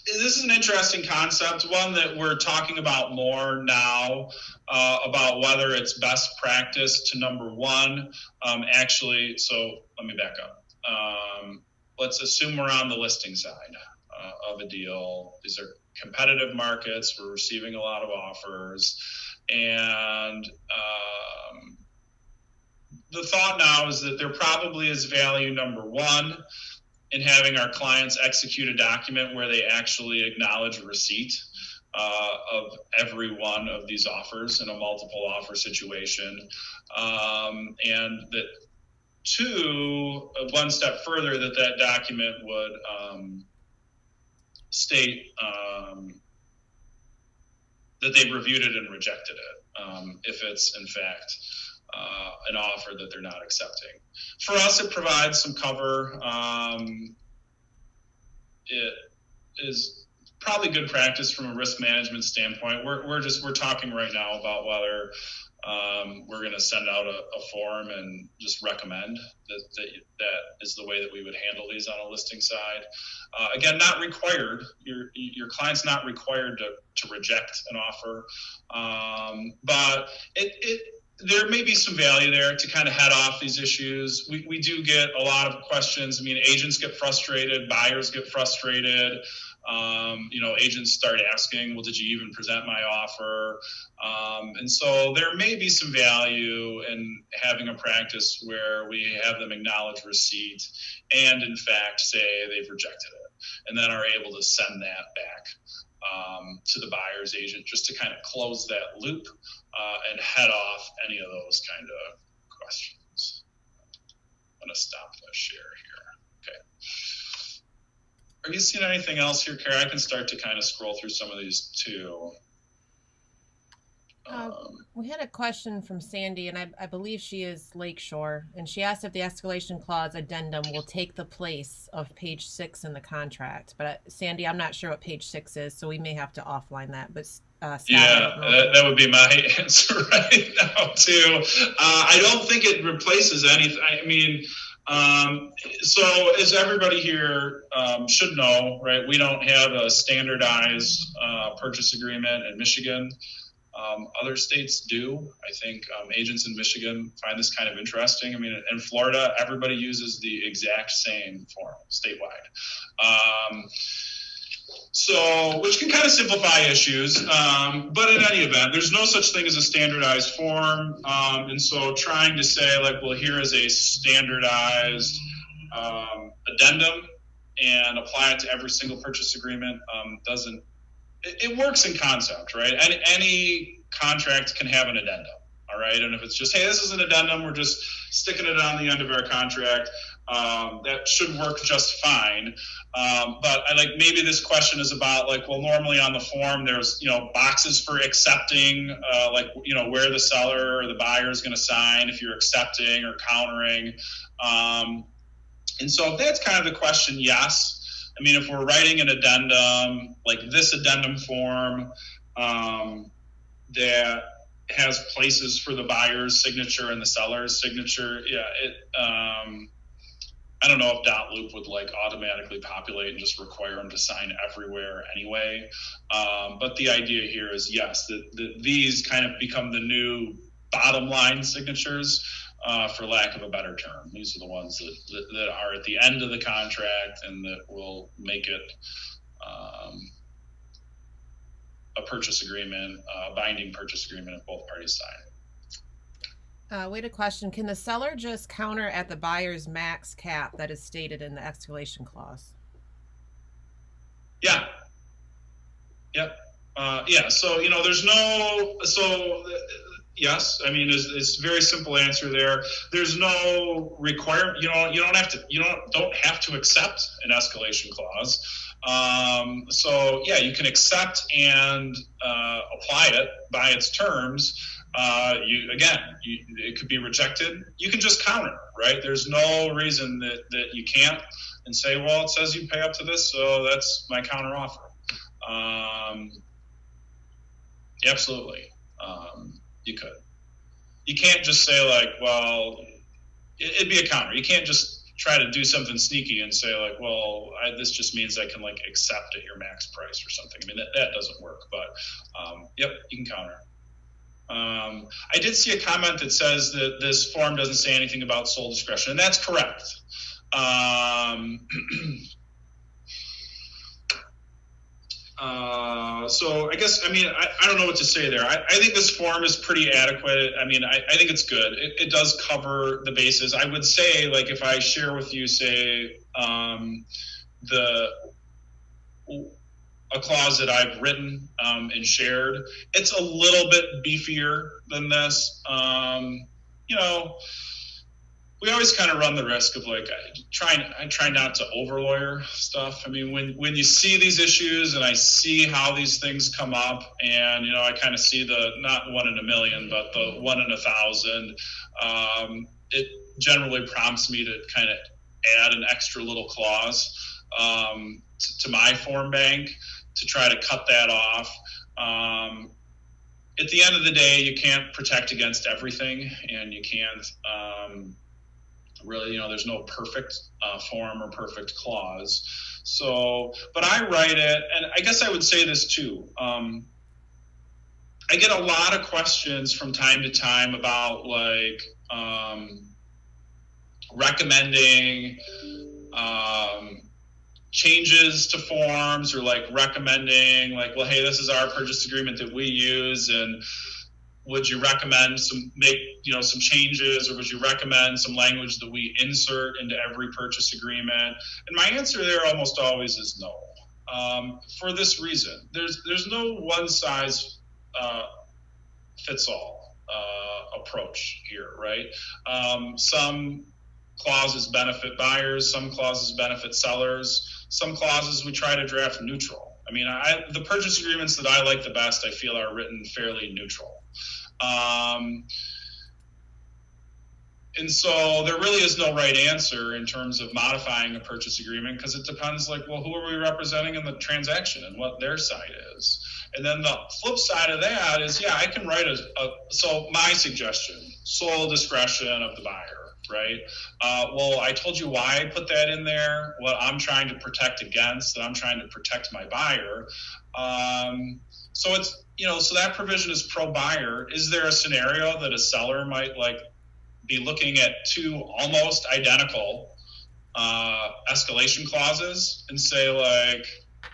This is an interesting concept, one that we're talking about more now, about whether it's best practice to, number one, so let me back up. Let's assume we're on the listing side of a deal. These are competitive markets. We're receiving a lot of offers. And the thought now is that there probably is value, number one, in having our clients execute a document where they actually acknowledge receipt of every one of these offers in a multiple offer situation. And that two, one step further, that document would state that they've reviewed it and rejected it, if it's in fact an offer that they're not accepting. For us, it provides some cover. It is probably good practice from a risk management standpoint. We're talking right now about whether we're going to send out a form and just recommend that is the way that we would handle these on a listing side. Again, not required. Your client's not required to reject an offer, but there may be some value there to kind of head off these issues. We do get a lot of questions. I mean, agents get frustrated, buyers get frustrated. Agents start asking, well, did you even present my offer? And so there may be some value in having a practice where we have them acknowledge receipt and, in fact, say they've rejected it. and then are able to send that back to the buyer's agent just to kind of close that loop and head off any of those kind of questions. I'm going to stop the share here. Okay. Are you seeing anything else here, Kara? I can start to kind of scroll through some of these too. We had a question from Sandy, and I believe she is Lakeshore, and she asked if the escalation clause addendum will take the place of page 6 in the contract. But Sandy, I'm not sure what page 6 is, so we may have to offline that. But Scott, that would be my answer right now too. I don't think it replaces anything. I mean, so as everybody here should know, right, we don't have a standardized purchase agreement in Michigan. Other states do. I think agents in Michigan find this kind of interesting. I mean, in Florida, everybody uses the exact same form statewide. So, which can kind of simplify issues. But in any event, there's no such thing as a standardized form. And so trying to say like, well, here is a standardized addendum and apply it to every single purchase agreement doesn't, it works in concept, right? And any contract can have an addendum, all right? And if it's just, hey, this is an addendum, we're just sticking it on the end of our contract, that should work just fine. But I like maybe this question is about like, well, normally on the form, there's, boxes for accepting, where the seller or the buyer is going to sign if you're accepting or countering. And so if that's kind of the question, yes. I mean, if we're writing an addendum, like this addendum form that has places for the buyer's signature and the seller's signature, I don't know if dot loop would like automatically populate and just require them to sign everywhere anyway. But the idea here is, yes, that these kind of become the new bottom line signatures. For lack of a better term, these are the ones that are at the end of the contract and that will make it a purchase agreement, a binding purchase agreement if both parties sign. We had a question. Can the seller just counter at the buyer's max cap that is stated in the escalation clause? Yeah. Yep. So, there's yes, I mean, it's a very simple answer there. There's no requirement. You don't have to accept an escalation clause. So yeah, you can accept and apply it by its terms. It could be rejected. You can just counter, right? There's no reason that you can't and say, well, it says you pay up to this, so that's my counter offer. Absolutely. You could. You can't just say like, well, it'd be a counter. You can't just try to do something sneaky and say like, well, this just means I can like accept at your max price or something. I mean, that doesn't work, but yep, you can counter. I did see a comment that says that this form doesn't say anything about sole discretion, and that's correct. So I guess, I don't know what to say there. I think this form is pretty adequate. I mean, I think it's good. It does cover the bases. I would say, like, if I share with you, say, a clause that I've written and shared, it's a little bit beefier than this. We always kind of run the risk of like, I try not to over lawyer stuff. I mean, when you see these issues and I see how these things come up and, I kind of see the, not 1 in a million, but the 1 in 1,000, it generally prompts me to kind of add an extra little clause to my form bank to try to cut that off. At the end of the day, you can't protect against everything, and you can't really, there's no perfect form or perfect clause. So, but I write it, and I guess I would say this too. I get a lot of questions from time to time about like recommending changes to forms, or like recommending like, well, hey, this is our purchase agreement that we use, and would you recommend some changes, or would you recommend some language that we insert into every purchase agreement? And my answer there almost always is no. For this reason, there's no one size fits all approach here, right? Some clauses benefit buyers, some clauses benefit sellers, some clauses we try to draft neutral. I mean, the purchase agreements that I like the best, I feel, are written fairly neutral. And so there really is no right answer in terms of modifying a purchase agreement, because it depends, like, well, who are we representing in the transaction and what their side is. And then the flip side of that is, I can write so my suggestion, sole discretion of the buyer, right? Well, I told you why I put that in there, what I'm trying to protect against, that I'm trying to protect my buyer. So it's, so that provision is pro buyer. Is there a scenario that a seller might be looking at two almost identical escalation clauses and say,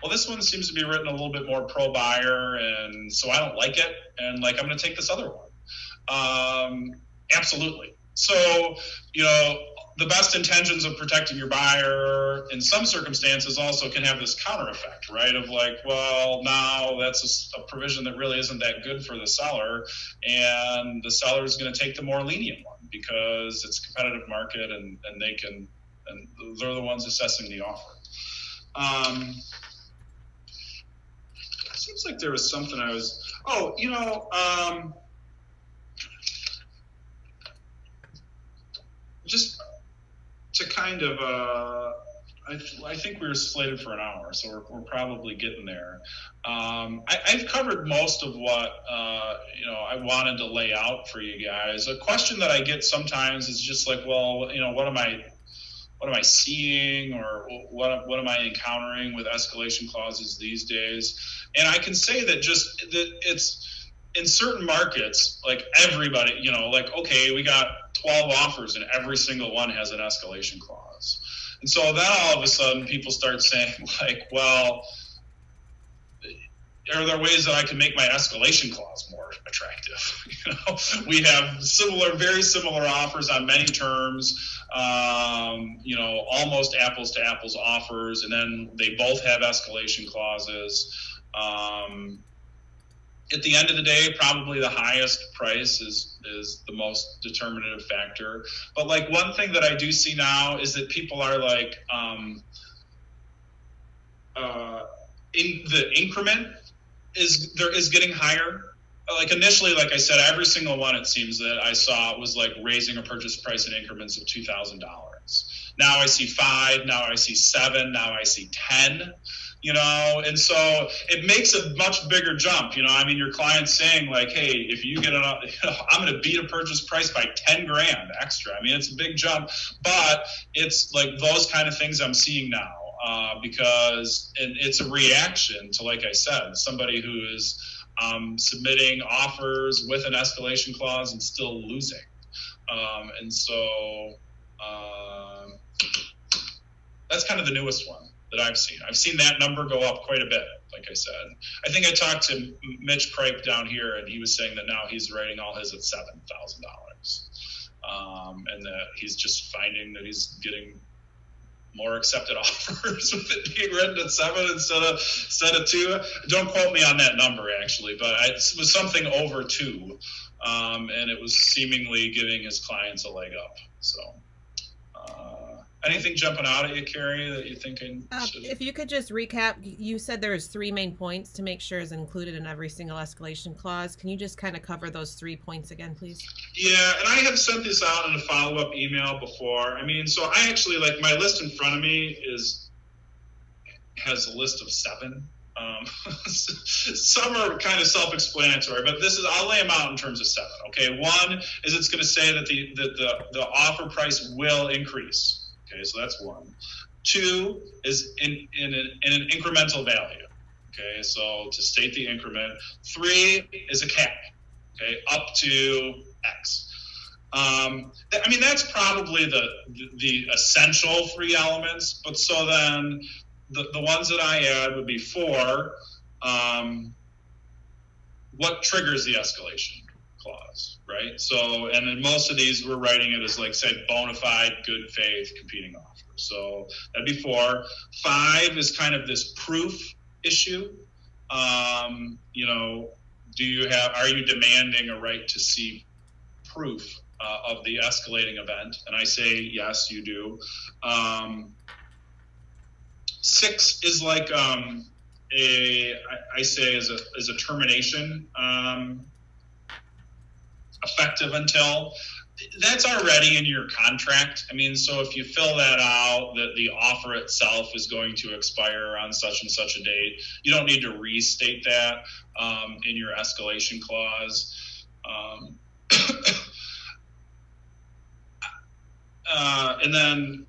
well, this one seems to be written a little bit more pro buyer, and so I don't like it, and I'm going to take this other one. Absolutely. So, the best intentions of protecting your buyer in some circumstances also can have this counter effect, right? Of well, now that's a provision that really isn't that good for the seller, and the seller is going to take the more lenient one because it's a competitive market, and they're the ones assessing the offer. It seems like there was something just to kind of, I think we were slated for an hour, so we're probably getting there. I've covered most of what, I wanted to lay out for you guys. A question that I get sometimes is just well, what am I seeing, or what am I encountering with escalation clauses these days? And I can say that it's in certain markets, everybody, okay, we got 12 offers and every single one has an escalation clause. And so then all of a sudden people start saying well, are there ways that I can make my escalation clause more attractive? We have very similar offers on many terms, almost apples to apples offers, and then they both have escalation clauses. At the end of the day, probably the highest price is the most determinative factor. But one thing that I do see now is that people are in the increment is getting higher. Initially, like I said, every single one, it seems that I saw was raising a purchase price in increments of $2,000. Now I see 5, now I see 7, now I see 10. And so it makes a much bigger jump. Your client's saying hey, if you get I'm going to beat a purchase price by 10 grand extra. It's a big jump, but it's those kind of things I'm seeing now because it's a reaction to, like I said, somebody who is submitting offers with an escalation clause and still losing. And so that's kind of the newest one that I've seen. I've seen that number go up quite a bit, like I said. I think I talked to Mitch Kripe down here, and he was saying that now he's writing all his at $7,000. And that he's just finding that he's getting more accepted offers with it being written at 7 instead of 2. Don't quote me on that number, actually, but it was something over 2. And it was seemingly giving his clients a leg up. So anything jumping out at you, Carrie, that you think I should? If you could just recap, you said there's 3 main points to make sure is included in every single escalation clause. Can you just kind of cover those 3 points again, please? Yeah, and I have sent this out in a follow-up email before. So I actually, my list in front of me has a list of 7. Some are kind of self-explanatory, but I'll lay them out in terms of 7. Okay, 1 is it's going to say that the offer price will increase. Okay, so that's 1. 2 is in an incremental value. Okay, so to state the increment. 3 is a cap. Okay, up to X. That's probably the essential 3 elements. But so then the ones that I add would be 4. What triggers the escalation clause, right? So, and in most of these, we're writing it as like, say, bona fide, good faith competing offer. So that'd be 4. 5 is kind of this proof issue. You know, are you demanding a right to see proof of the escalating event? And I say, yes, you do. 6 is like, I say is a termination, effective until. That's already in your contract. I mean, so if you fill that out, that the offer itself is going to expire on such and such a date, you don't need to restate that in your escalation clause. And then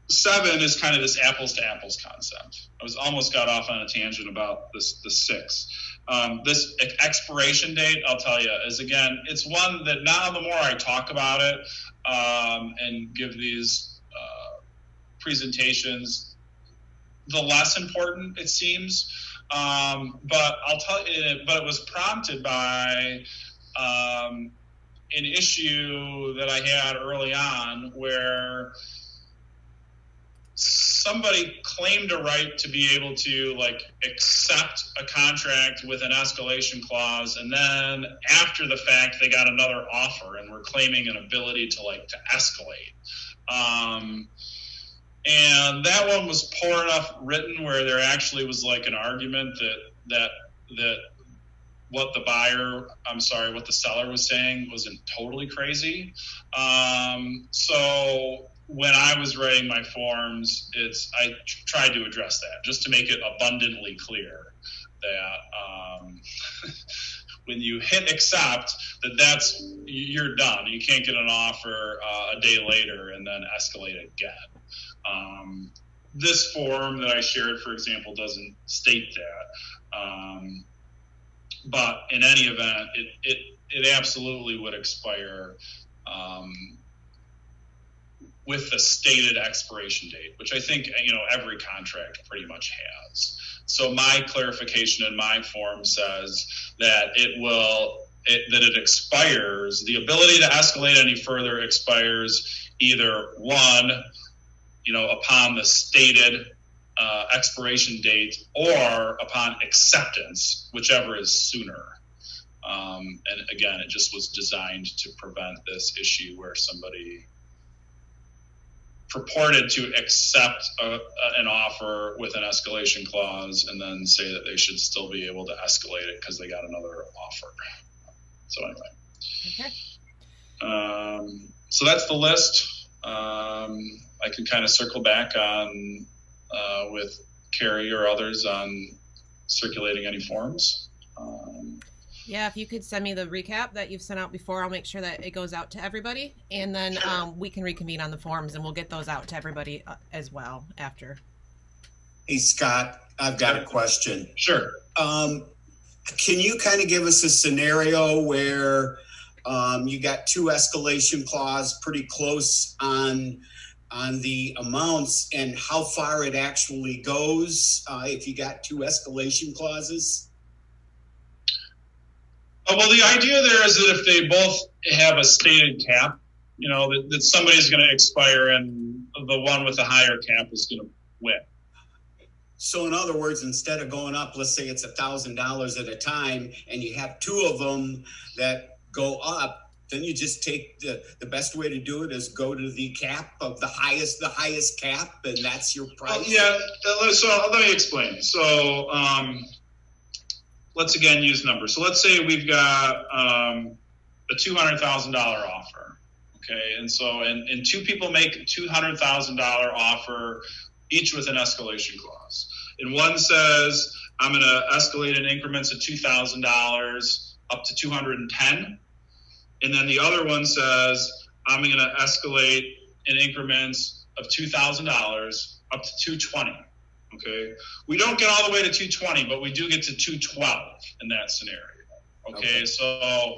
7 is kind of this apples to apples concept. I almost got off on a tangent about the 6. This expiration date, I'll tell you, is again, it's one that now the more I talk about it and give these presentations, the less important it seems. But I'll tell you, but it was prompted by an issue that I had early on where somebody claimed a right to be able to like accept a contract with an escalation clause, and then after the fact they got another offer and were claiming an ability to escalate. And that one was poor enough written where there actually was like an argument that what the seller was saying wasn't totally crazy. So when I was writing my forms, I tried to address that just to make it abundantly clear that when you hit accept, you're done. You can't get an offer a day later and then escalate again. This form that I shared, for example, doesn't state that. But in any event, it absolutely would expire with the stated expiration date, which I think, every contract pretty much has. So my clarification in my form says that it expires. The ability to escalate any further expires either 1, upon the stated expiration date, or upon acceptance, whichever is sooner. And again, it just was designed to prevent this issue where somebody purported to accept an offer with an escalation clause and then say that they should still be able to escalate it because they got another offer. So anyway. Okay. So that's the list. I can kind of circle back on with Carrie or others on circulating any forms. Yeah, if you could send me the recap that you've sent out before, I'll make sure that it goes out to everybody, and then sure. We can reconvene on the forms, and we'll get those out to everybody as well after. Hey, Scott, I've got a question. Sure. Can you kind of give us a scenario where you got 2 escalation clause pretty close on the amounts, and how far it actually goes if you got 2 escalation clauses? Well, the idea there is that if they both have a stated cap, that somebody's going to expire and the one with the higher cap is going to win. So in other words, instead of going up, let's say it's $1,000 at a time, and you have 2 of them that go up, then you just take the best way to do it is go to the cap of the highest cap, and that's your price. Yeah. So let me explain. So let's again use numbers. So let's say we've got a $200,000 offer. Okay. And so, and 2 people make a $200,000 offer, each with an escalation clause. And one says, I'm going to escalate in increments of $2,000 up to 210. And then the other one says, I'm going to escalate in increments of $2,000 up to 220. Okay. We don't get all the way to 220, but we do get to 212 in that scenario. Okay. So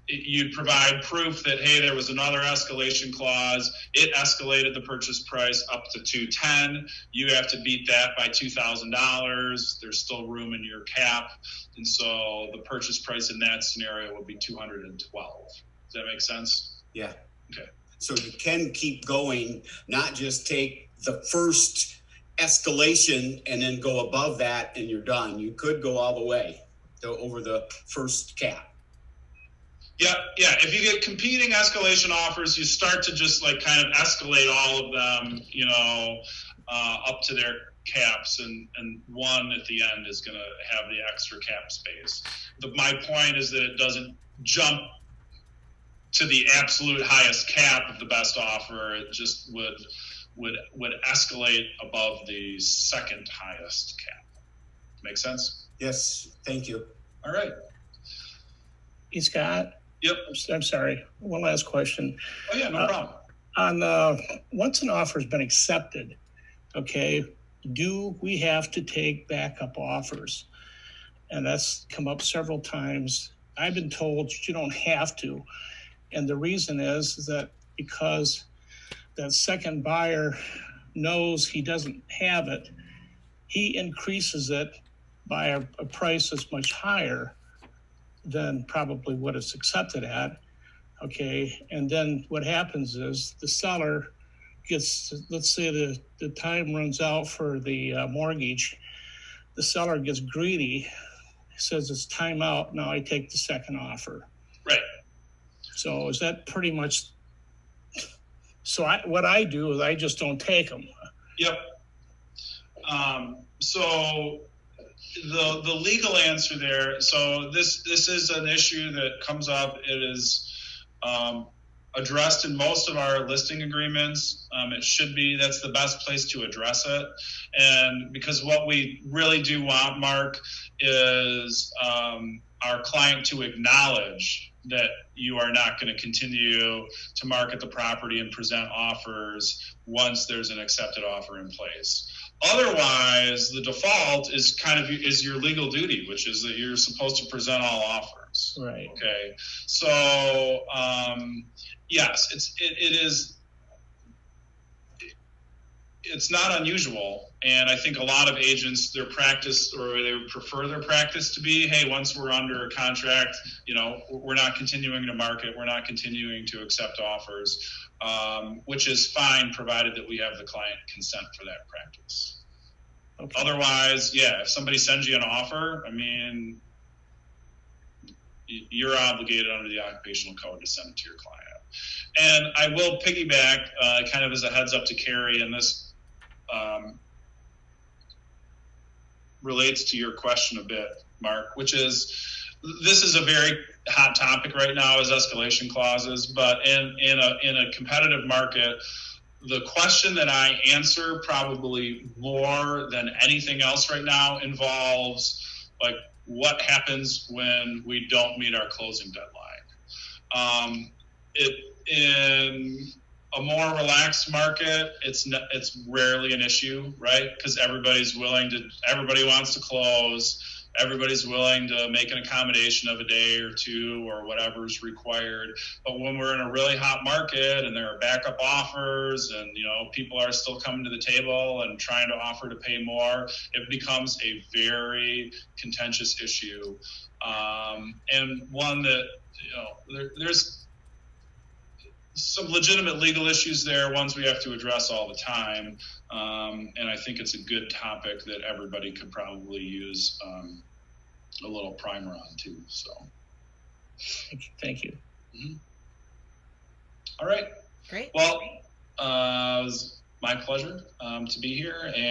you provide proof that, hey, there was another escalation clause. It escalated the purchase price up to $210,000. You have to beat that by $2,000. There's still room in your cap. And so the purchase price in that scenario would be $212,000. Does that make sense? Yeah. Okay. So you can keep going, not just take the first escalation and then go above that and you're done. You could go all the way over the first cap. Yeah. If you get competing escalation offers, you start to just like kind of escalate all of them, up to their caps, and one at the end is going to have the extra cap space. My point is that it doesn't jump to the absolute highest cap of the best offer. It just would escalate above the second highest cap. Make sense? Yes. Thank you. All right. Hey, Scott. Yep. I'm sorry. One last question. Oh yeah, no problem. Once an offer has been accepted, okay, do we have to take backup offers? And that's come up several times. I've been told you don't have to. And the reason is that because that second buyer knows he doesn't have it, he increases it by a price that's much higher than probably what it's accepted at. Okay. And then what happens is the seller gets, let's say the time runs out for the mortgage. The seller gets greedy, says it's time out. Now I take the second offer. Right. So is that pretty much? So what I do is I just don't take them. Yep. So the legal answer there. So this is an issue that comes up. It is addressed in most of our listing agreements. It should be. That's the best place to address it. And because what we really do want, Mark, is our client to acknowledge that you are not going to continue to market the property and present offers once there's an accepted offer in place. Otherwise, the default is your legal duty, which is that you're supposed to present all offers. Right. Okay. So, yes, it is. It's not unusual, and I think a lot of agents, their practice, or they would prefer their practice to be, hey, once we're under a contract, we're not continuing to market, we're not continuing to accept offers, which is fine, provided that we have the client consent for that practice. Okay. Otherwise, if somebody sends you an offer, I mean, you're obligated under the occupational code to send it to your client. And I will piggyback, kind of as a heads up to Carrie, and this relates to your question a bit, Mark, which is, this is a very hot topic right now, is escalation clauses, but in a competitive market, the question that I answer probably more than anything else right now involves like what happens when we don't meet our closing deadline. In a more relaxed market, it's rarely an issue, right? Because everybody wants to close. Everybody's willing to make an accommodation of a day or two or whatever's required. But when we're in a really hot market and there are backup offers and, people are still coming to the table and trying to offer to pay more, it becomes a very contentious issue. And one that, there's some legitimate legal issues there, ones we have to address all the time. And I think it's a good topic that everybody could probably use a little primer on too. So thank you. Mm-hmm. All right. Great. Well, it was my pleasure to be here. And